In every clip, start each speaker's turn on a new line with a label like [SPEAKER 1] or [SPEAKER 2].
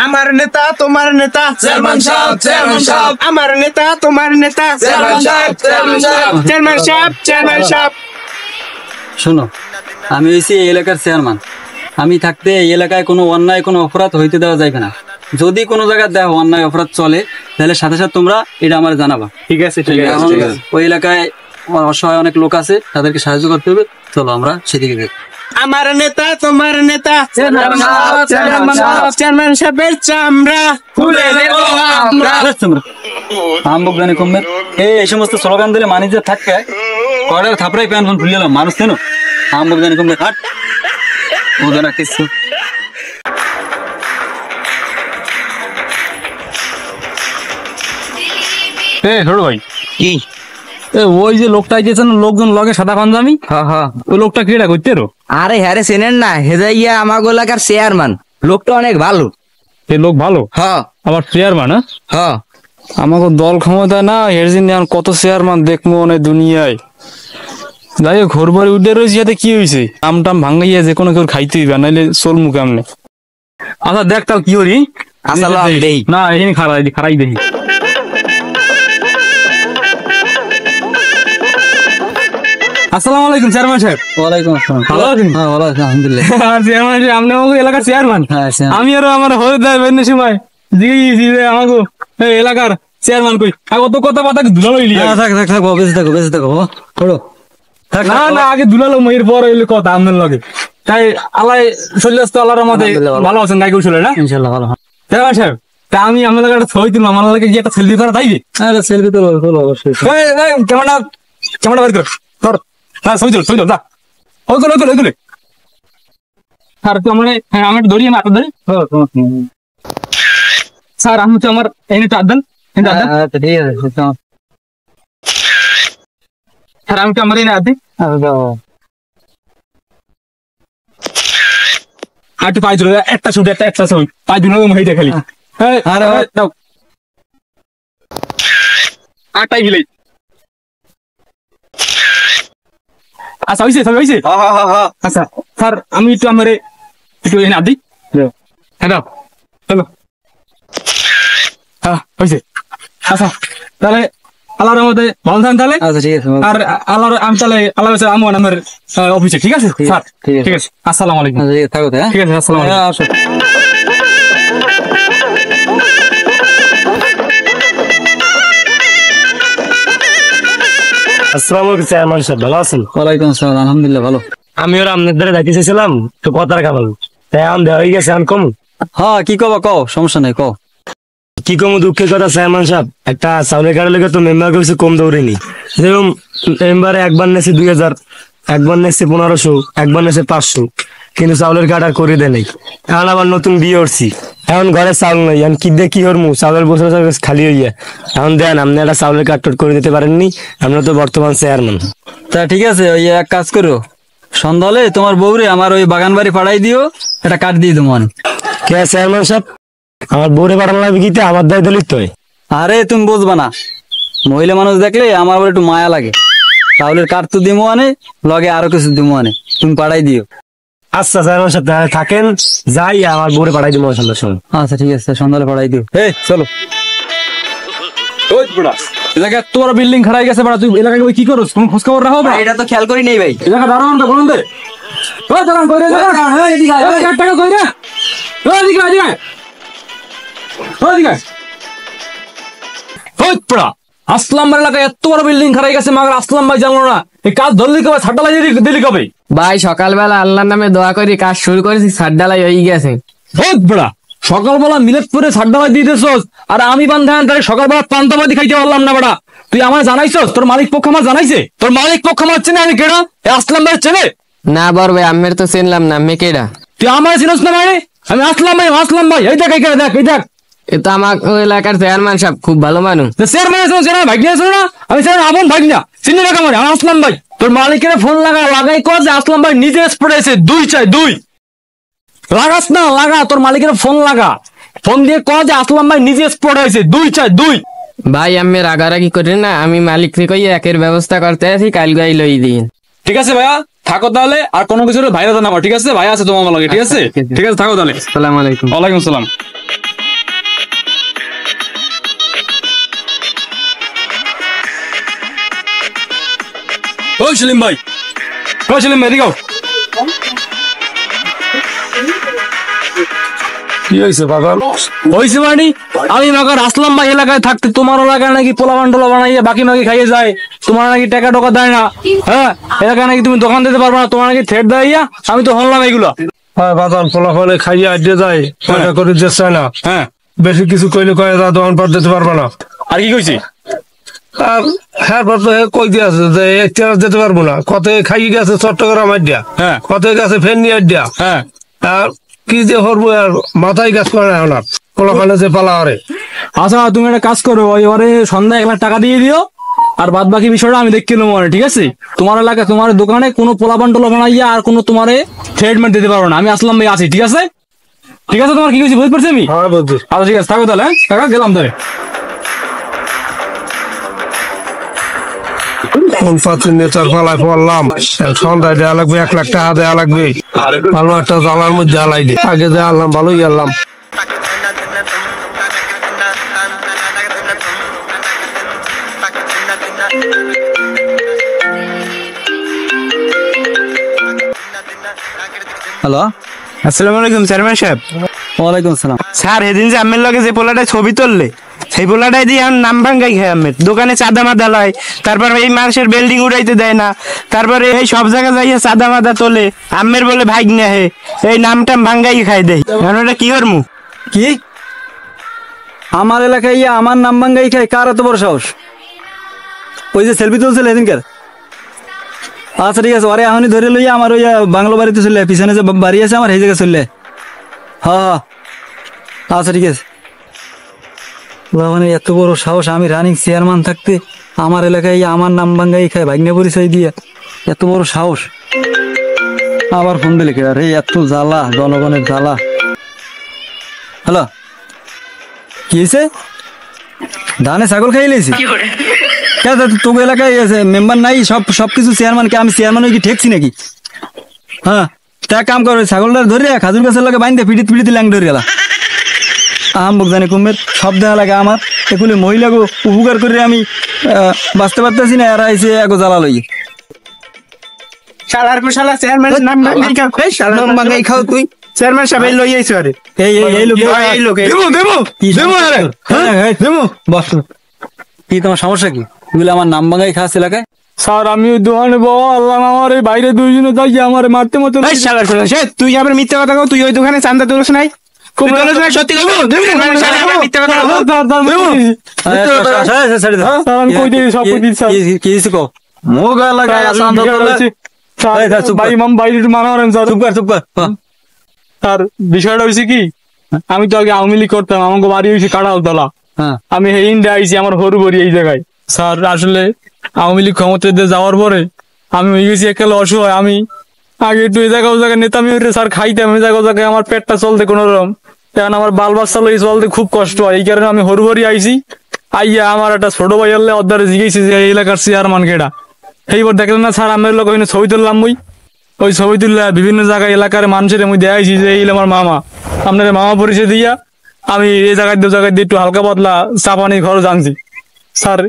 [SPEAKER 1] আমার নেতা তোমার নেতা চেয়ারম্যান সাহেব, চেয়ারম্যান সাহেব। আমার নেতা তোমার নেতা চেয়ারম্যান সাহেব, চেয়ারম্যান সাহেব। চেয়ারম্যান সাহেব, চেয়ারম্যান সাহেব।
[SPEAKER 2] শোনো, আমি হয়েছি এই এলাকার চেয়ারম্যান। আমি থাকতে এই এলাকায় কোনো অন্যায় কোনো অপরাধ হইতে দেওয়া যাবে না। যদি কোনো জায়গায় দেখো অন্যায় অপরাধ চলে, তাহলে সাথে সাথে তোমরা এটা আমার জানাবা।
[SPEAKER 1] ঠিক আছে, ঠিক আছে।
[SPEAKER 2] এখন ওই এলাকায় অসহায় অনেক লোক আছে, তাদেরকে সাহায্য করতে হবে। চলো আমরা সেদিকে যাই।
[SPEAKER 1] আমার নেতা তোমার নেতা চেয়ারম্যান সাহেব, চেয়ারম্যান সাহেব। চেয়ারম্যান সাহেবের চামড়া খুলে দেব আমরা।
[SPEAKER 2] আমবক জানি কমবে এই সমস্ত স্লোগান দিলে মানুষ যে থাকবে কয়টার থাপড়াই প্যান ফোন খুলে গেলাম মানুষ কেন আমবক জানি কমবে হাট ওদের কিছু
[SPEAKER 3] ভাই কি ওই যে লোকটা আইতেছেন লোকজন লগে সাদা পাঞ্জাবি, ওই লোকটা কিটা করতে রো?
[SPEAKER 4] আরে হ্যাঁ রে, চেনেন না? হেজাইয়া আমাগো এলাকার চেয়ারম্যান। লোকটা অনেক ভালো।
[SPEAKER 3] এই লোক ভালো?
[SPEAKER 4] হ্যাঁ।
[SPEAKER 3] আবার চেয়ারম্যান?
[SPEAKER 4] হ্যাঁ।
[SPEAKER 3] আমাকে দল ক্ষমতা না এর জন্য কত চেয়ারম্যান দেখবো অনেক দুনিয়ায়। যাই হোক, ঘর বাড়ি উঠে রয়েছে, ইয়াতে কি হয়েছে? আম টাম ভাঙাইয়া যে কোনো কেউ খাইতে হইবে, নাইলে চল মুখে আমনে। আচ্ছা দেখ তাও কি করি। না এখানে খারাই দেখি। আসসালামু আলাইকুম চেয়ারম্যান সাহেব।
[SPEAKER 2] ওয়ালাইকুম আসসালাম।
[SPEAKER 3] ভালো আছেন?
[SPEAKER 2] হ্যাঁ ভালো আছি আলহামদুলিল্লাহ।
[SPEAKER 3] চেয়ারম্যান সাহেব, আপনি আমাকে এলাকার চেয়ারম্যান?
[SPEAKER 2] হ্যাঁ
[SPEAKER 3] আমি আরো আমার হয়ে দেয় বেন সময় দিয়েছি যে আমাকে এলাকার চেয়ারম্যান কই অত কথা পাতা ধুলালো ইলি।
[SPEAKER 2] থাক থাক থাক বেঁচে থাকো করো।
[SPEAKER 3] না না, আগে ধুলালো মহির পর হইলে কথা আপনার লগে। তাই আল্লাহ শরীর তো আল্লাহর মতে ভালো আছেন? গাই কৌশলে না?
[SPEAKER 2] ইনশাল্লাহ ভালো।
[SPEAKER 3] চেয়ারম্যান সাহেব, তা আমি আপনার লাগে একটা ছবি তুললাম, আমার লাগে কি একটা সেলফি করা তাইবে?
[SPEAKER 2] আরে সেলফি তো অবশ্যই।
[SPEAKER 3] ক্যামেরা বের কর ধর। হ্যাঁ ছবি তুল যা। ওইগুলো স্যার তো আমার, হ্যাঁ আমি ধরি, আমি আপনার ধরি স্যার। আমি হচ্ছে আমার এনে টাট দেন,
[SPEAKER 2] ঠিক আছে
[SPEAKER 3] স্যার। আমি তো আমার এনে আদি আর একটু পাই দিল একটা ছবি, একটা ছবি পাই দিন হয়ে দেখালি। আটটাই গেলে আচ্ছা হয়েছে, ছবি হয়েছে। আচ্ছা স্যার, আমি একটু আমার একটু এনে আদি। হ্যাঁ দাও চলো। হ্যাঁ হয়েছে। আচ্ছা তাহলে আল্লাহর মধ্যে ভালো থাকেন তাহলে।
[SPEAKER 2] আচ্ছা ঠিক আছে।
[SPEAKER 3] আর আল্লাহর আমি তাহলে আল্লাহ আমি আমার অফিসে। ঠিক আছে স্যার? ঠিক আছে। আসসালামু আলাইকুম।
[SPEAKER 2] থাকো।
[SPEAKER 3] ঠিক আছে, আসসালামু আলাইকুম।
[SPEAKER 2] আসো।
[SPEAKER 5] আসসালামু আলাইকুম চেয়ারম্যান সাহেব, ভালো আছেন?
[SPEAKER 2] ওয়ালাইকুম আসসালাম, আলহামদুলিল্লাহ ভালো।
[SPEAKER 5] আমি ওরা আপনার দ্বারা যাইতে চাইছিলাম তো কথা রাখা ভালো, তাই আম দেওয়া হয়ে গেছে। আমি কম
[SPEAKER 2] হ্যাঁ কি কবা কও, সমস্যা নাই কও।
[SPEAKER 5] কি কম দুঃখের কথা চেয়ারম্যান সাহেব, একটা চাউলের কার্ডের লেগে তো মেম্বার কিছু কম দৌড়েনি। যেরকম মেম্বারে একবার নেছে 2000, একবার নেছে 1500, একবার নেছে 500, কিন্তু চাউলের কার্ড আর করে দেয় নাই। এখন আবার নতুন বিয়ে করছি, এখন ঘরে চাউল নাই। এখন কি দিয়ে কি হরমু? চাউলের বছর খালি হইয়া। এখন দেন আপনি একটা চাউলের কার্ড করে দিতে পারেননি, আমরা তো বর্তমান চেয়ারম্যান।
[SPEAKER 2] তা ঠিক আছে, ওই এক কাজ করো, সন্ধ্যা হলে তোমার বউরে আমার ওই বাগান বাড়ি পাঠাই দিও, একটা কাঠ দিয়ে দেবো।
[SPEAKER 5] কে চেয়ারম্যান সাহেব, আমার বউরে পাঠানো লাগবে কিতে? আমার দায়িত্ব লিখতে হয়।
[SPEAKER 2] আরে তুমি বুঝবা না, মহিলা মানুষ দেখলে আমার একটু মায়া লাগে। চাউলের কাঠ তো দিমো লগে আরো কিছু দিমো তুমি পাঠাই দিও।
[SPEAKER 5] আচ্ছা চেয়ারম্যান সাহেব তাহলে থাকেন, যাই আমার বউরে পাঠাই দিব সন্ধ্যার সময়।
[SPEAKER 2] আচ্ছা ঠিক আছে, সন্ধ্যালে পাঠাই দিও। এই চলো।
[SPEAKER 3] তোর বিল্ডিং খারাই গেছে, তুই এলাকায় কি করছ? কোন খোঁজ খবর রাখো?
[SPEAKER 4] এটা তো খেয়াল করি নেই ভাই।
[SPEAKER 3] এলাকা দাঁড়ান তো বলুন দে। আসলাম ভাই এলাকায় এত বড় বিল্ডিং খারাই গেছে, মাগার আসলাম ভাই জানলো না। এই কাজ ধরলি কবে? ছাড় ঢালাই দিলি কবে?
[SPEAKER 6] ভাই সকালবেলা আল্লাহর নামে দোয়া করি কাজ শুরু করেছি, ছাড় ঢালাই হয়ে গেছে।
[SPEAKER 3] সকালবেলা মিলেট করে ছাড় ঢালাই দিতেছস, আর আমি বান্ধান তাহলে সকালবেলা পান্তাবাদি খাইতে পারলাম না বেটা। তুই আমার জানাইছস? তোর মালিক পক্ষ আমার জানাইছে? তোর মালিক পক্ষ আমার চেনে? আমি কেডা? আসলাম ভাই চেনে
[SPEAKER 6] না বড় ভাই, আমি তো চিনলাম না। আমি কেডা?
[SPEAKER 3] তুই আমার চিনস না মানে? আমি আসলাম ভাই, আসলাম ভাই। এই দেখ দেখ এই দেখ,
[SPEAKER 6] এ তো আমার এলাকার চেয়ারম্যান সাহেব, খুব ভালো মানুষ।
[SPEAKER 3] চেয়ারম্যান ভাই না? আমি আপন ভাই না, চিনি না কেমন? আমি আসলাম ভাই। তোর মালিকের ফোন লাগাই কর যে আসলাম ভাই নিজে স্পট আছে, 2 চাই 2 লাগাস না, লাগা তোর মালিকের ফোন লাগা, ফোন দিয়ে কর যে আসলাম ভাই নিজে স্পট আছে, 2 চাই 2।
[SPEAKER 6] ভাই আমি রাগারাগি করি না, আমি মালিক থেকে একের ব্যবস্থা করতে আছি, কাল গাই লই দিন।
[SPEAKER 3] ঠিক আছে ভাইয়া, থাকো তাহলে, আর কোনো কিছু ভাইরা জানাবো, ঠিক আছে? ভাই আছে তোমার লগে, ঠিক আছে? ঠিক আছে, থাকো তাহলে।
[SPEAKER 1] আসসালামু আলাইকুম।
[SPEAKER 3] ওয়ালাইকুম আসসালাম। ওই সেলিম ভাই, ওই সেলিম ভাই, এদিকে আও।
[SPEAKER 5] কি হয়েছে পাগল?
[SPEAKER 3] হয়েছে মানে আমি মাগার আসলাম ভাই এলাকায় থাকতে, তোমার এলাকায় নাকি পোলা বান্ডলা বানাইয়া বাকি মাকি খাইয়ে যায়, তোমার নাকি টাকা টোকা দেয় না, হ্যাঁ এলাকায় নাকি তুমি দোকান দিতে পারবে না, তোমার নাকি থ্রেট দেয়, আমি তো শুনলাম এইগুলো।
[SPEAKER 5] হ্যাঁ বাদান ফলাফলে খাইয়ে আড্ডে যায়, টাকা করে দিচ্ছে না।
[SPEAKER 3] হ্যাঁ,
[SPEAKER 5] বেশি কিছু কইলে কয়ে তা দোকান পাট দিতে পারবে না।
[SPEAKER 3] আর কি কইছি?
[SPEAKER 5] আর হ্যাঁ পর তো কই দিয়েছে যে একটা যেতে পারবো না, কত খাইয়ে গেছে চট্টগ্রাম আড্ডা,
[SPEAKER 3] হ্যাঁ
[SPEAKER 5] কত গেছে ফেন্নি আড্ডা।
[SPEAKER 3] হ্যাঁ,
[SPEAKER 5] আর কি যে করবো আর মাথায় কাজ করে না ওনার ফলাফলে যে পালা আরে।
[SPEAKER 3] আচ্ছা তুমি একটা কাজ করো, ওই ওরে সন্ধ্যায় 1 লাখ টাকা দিয়ে দিও, আর বাদ বাকি বিষয়টা আমি দেখে নেবো, ঠিক আছে? তোমার এলাকায় তোমার দোকানে কোনো পোলা বান্ডলা বানাইয়া আর কোনো তোমার থ্রেটমেন্ট দিতে পারবো না, আমি আসলাম ভাই আছি, ঠিক আছে? ঠিক আছে, তোমার কি কইছি বুঝতে পারছি আমি?
[SPEAKER 5] হ্যাঁ বুঝছি।
[SPEAKER 3] আচ্ছা ঠিক আছে, থাকো তাহলে, হ্যাঁ কাকা গেলাম তাহলে।
[SPEAKER 5] কোন পাত্র নেতার পালায় পড়লাম, সন্ধ্যায় দেওয়া লাগবে 1 লাখ টাকা দেওয়া লাগবে, ভালো একটা জ্বালার মধ্যে আলাই দে, আগে দেওয়া আনলাম ভালোই আনলাম।
[SPEAKER 2] হ্যালো,
[SPEAKER 1] আসসালামু আলাইকুম চেয়ারম্যান সাহেব।
[SPEAKER 2] ওয়ালাইকুম আসসালাম।
[SPEAKER 1] স্যার সেদিন যে আমের লগে যে পোলাটা ছবি তুললে, সেই পোলাটাই দিয়ে এখন নাম ভাঙ্গাই খায় আমের দোকানে চাঁদা মাদা লয়, তারপর এই মানুষের বিল্ডিং উড়াইতে দেয় না, তারপরে এই সব জায়গায় যাইয়া চাঁদা মাদা তোলে, আমের বলে ভাগ না হে, এই নামটাম ভাঙ্গাই খাই দেয়। এখন ওটা কি করমু?
[SPEAKER 2] কি আমার এলাকায় আমার নাম ভাঙ্গাই খায়? কার এত বড় সাহস? ওই যে সেলফি তুলছিল এদিনকার? আচ্ছা ঠিক আছে, ওরে এখনই ধরে লইয়া আমার ওই বাংলো বাড়িতে চললে, পিছনে যে বাড়ি আছে আমার সেই জায়গায় চললে। হ্যাঁ আচ্ছা ঠিক আছে। মানে এত বড় সাহস, আমি রানিং চেয়ারম্যান থাকতে আমার এলাকায় আমার নাম ভাঙ্গাই খায়, ভাগ্নে পরিচয় দিয়ে, এত বড় সাহস। আবার ফোন দিলে কে? আরে এত জ্বালা, জনগণের জ্বালা। হ্যালো, কি হয়েছে? ধানে ছাগল খাই লেছি? তোকে এলাকায় মেম্বার নাই, সবকিছু চেয়ারম্যান কে? আমি চেয়ারম্যান কি ঠেকছি নাকি? হ্যাঁ তা কাম করো, ছাগলটা ধরে খাজুর গাছের লাগে বাইন্দে পিড়িত পিড়িতে ল্যাং ধরে গেলা। আম বক জানি কুমের সব দেখা লাগে আমার, এগুলি মহিলাকে উপকার করে আমি বাঁচতে পারতেছি না, এরা এসে এগো জ্বালা লই।
[SPEAKER 1] শালার পর শালা চেয়ারম্যান নাম ভাঙ্গাই খাও, এই শালা নাম ভাঙ্গাই খাও তুই। চেয়ারম্যান সাহেব এই লই আইছো আরে,
[SPEAKER 2] এই লোক
[SPEAKER 1] এই লোক
[SPEAKER 2] বস। কি তোমার সমস্যা কি? এগুলো আমার নাম ভাঙ্গাই খাস এলাকায়?
[SPEAKER 3] স্যার আমি ওই দোকানে বাবা আল্লাহ, আমার এই বাইরে দুইজনে যাই আমার মারতে মতো।
[SPEAKER 1] এই শালার শালা সে তুই আবার মিথ্যা কথা কও, তুই ওই দোকানে চাঁদা তুলছ নাই? তুই তুলছ না সত্যি কথা? মিথ্যা কথা বল।
[SPEAKER 3] আমি কই দিই সব কই দিই স্যার।
[SPEAKER 2] কি দিছি কো? মুখ এলাকায় চাঁদা তুলে।
[SPEAKER 3] ভাই মাম বাইরে একটু মানা করেন স্যার।
[SPEAKER 2] চুপ কর।
[SPEAKER 3] স্যার বিষয়টা হয়েছে কি, আমি তো আগে আওয়ামী লীগ করতাম, আমাকে বাড়ি হয়েছে কাঁঠালতলা,
[SPEAKER 2] হ্যাঁ
[SPEAKER 3] আমি এই ইন্ডিয়া আইছি আমার হরু বাড়ি এই জায়গায়। স্যার আসলে আওয়ামী লীগ ক্ষমতাতে যাওয়ার পরে আমি হয়ে গেছি একেবারে অসহায়। আমি আগে একটু এই জায়গায় নেতামি হইতে স্যার খাইতাম, এই জায়গায় আমার পেটটা চলতে কোনো রকম, এখন আমার বাল বাচ্চা লই চলতে খুব কষ্ট হয়, এই কারণে আমি হরু বাড়ি আইছি। আইয়া আমার একটা ছোট ভাই হলে অর্ধারে জিজ্ঞেছি যে এই এলাকার চেয়ারম্যান কেডা। এইবার দেখলেন না স্যার, আমার লোক ওইখানে ছবি তুললাম, ওই ছবি তুললে বিভিন্ন জায়গায় এলাকার মানুষের আমি দেখাইছি যে এই আমার মামা, আপনার মামা পরিচয় দিয়া আমি এই জায়গায় দু জায়গায় দিয়ে একটু হালকা পাতলা চা পানি খরচ আনছি। স্যার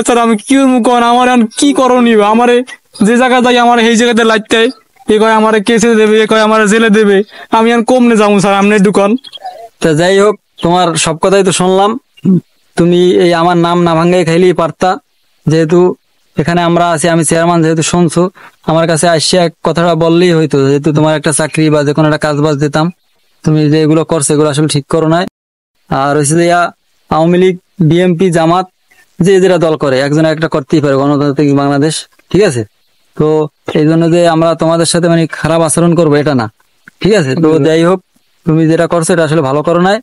[SPEAKER 3] স্যার আমি কি কন, আমার কি করণীয়? আমার যে জায়গা যাই আমার সেই জায়গাতে লাগতে, এ কয় আমার কেসে দেবে, এ কয় আমার জেলে দেবে, আমি আর কমনে যাবো স্যার আপনার দোকান।
[SPEAKER 2] তা যাই হোক, তোমার সব কথাই তো শুনলাম, তুমি এই আমার নাম না ভাঙ্গাই খাইলেই পারতা, যেহেতু এখানে আমরা আছি, আমি চেয়ারম্যান যেহেতু শুনছো, আমার কাছে আসছে এক কথাটা বললেই হইতো, যেহেতু তোমার একটা চাকরি বা যে কোনো একটা কাজ বাজ দিতাম। তুমি যে এগুলো করছো এগুলো আসলে ঠিক করো নাই। আর হচ্ছে যে আওয়ামী লীগ, বিএনপি, জামাত যে যেটা দল করে, একজনের একটা করতেই পারে, গণতান্ত্রিক বাংলাদেশ, ঠিক আছে? তো এই জন্য যে আমরা তোমাদের সাথে মানে খারাপ আচরণ করবো এটা না, ঠিক আছে? তো যাই হোক, তুমি যেটা করছো এটা আসলে ভালো করো নাই,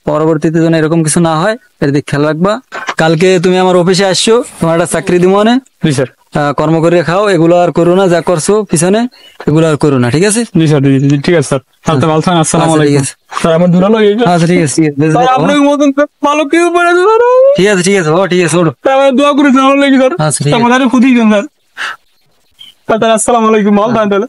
[SPEAKER 2] পরবর্তীতে যেন এরকম কিছু না হয় এর দিক খেয়াল রাখবা। কালকে তুমি আমার অফিসে আসছো, তোমার একটা চাকরি দিব মনে,
[SPEAKER 3] জি স্যার।
[SPEAKER 2] কর্ম করে খাও, এগুলো আর করো না, যা করছো পিছনে এগুলো আর করো না, ঠিক আছে?
[SPEAKER 3] জি স্যার, ঠিক আছে স্যার। আপনি ভালো থাকেন, আসসালামু
[SPEAKER 2] আচ্ছা, ঠিক
[SPEAKER 3] আলাইকুম
[SPEAKER 2] আছে।
[SPEAKER 3] স্যার। আমার দূর হলো
[SPEAKER 2] আচ্ছা ঠিক আছে,
[SPEAKER 3] স্যার, আপনার মতন ভালো কেউ পারে না স্যার।
[SPEAKER 2] ঠিক আছে, ঠিক আছে, ও ঠিক আছে, ওঠো।
[SPEAKER 3] আমার দোয়া করেছেন আমার লাগি স্যার,
[SPEAKER 2] আচ্ছা ঠিক আছে।
[SPEAKER 3] আমাদের খুদি দেন স্যার। আসসালামু আলাইকুম, ভালো থাকেন তাহলে।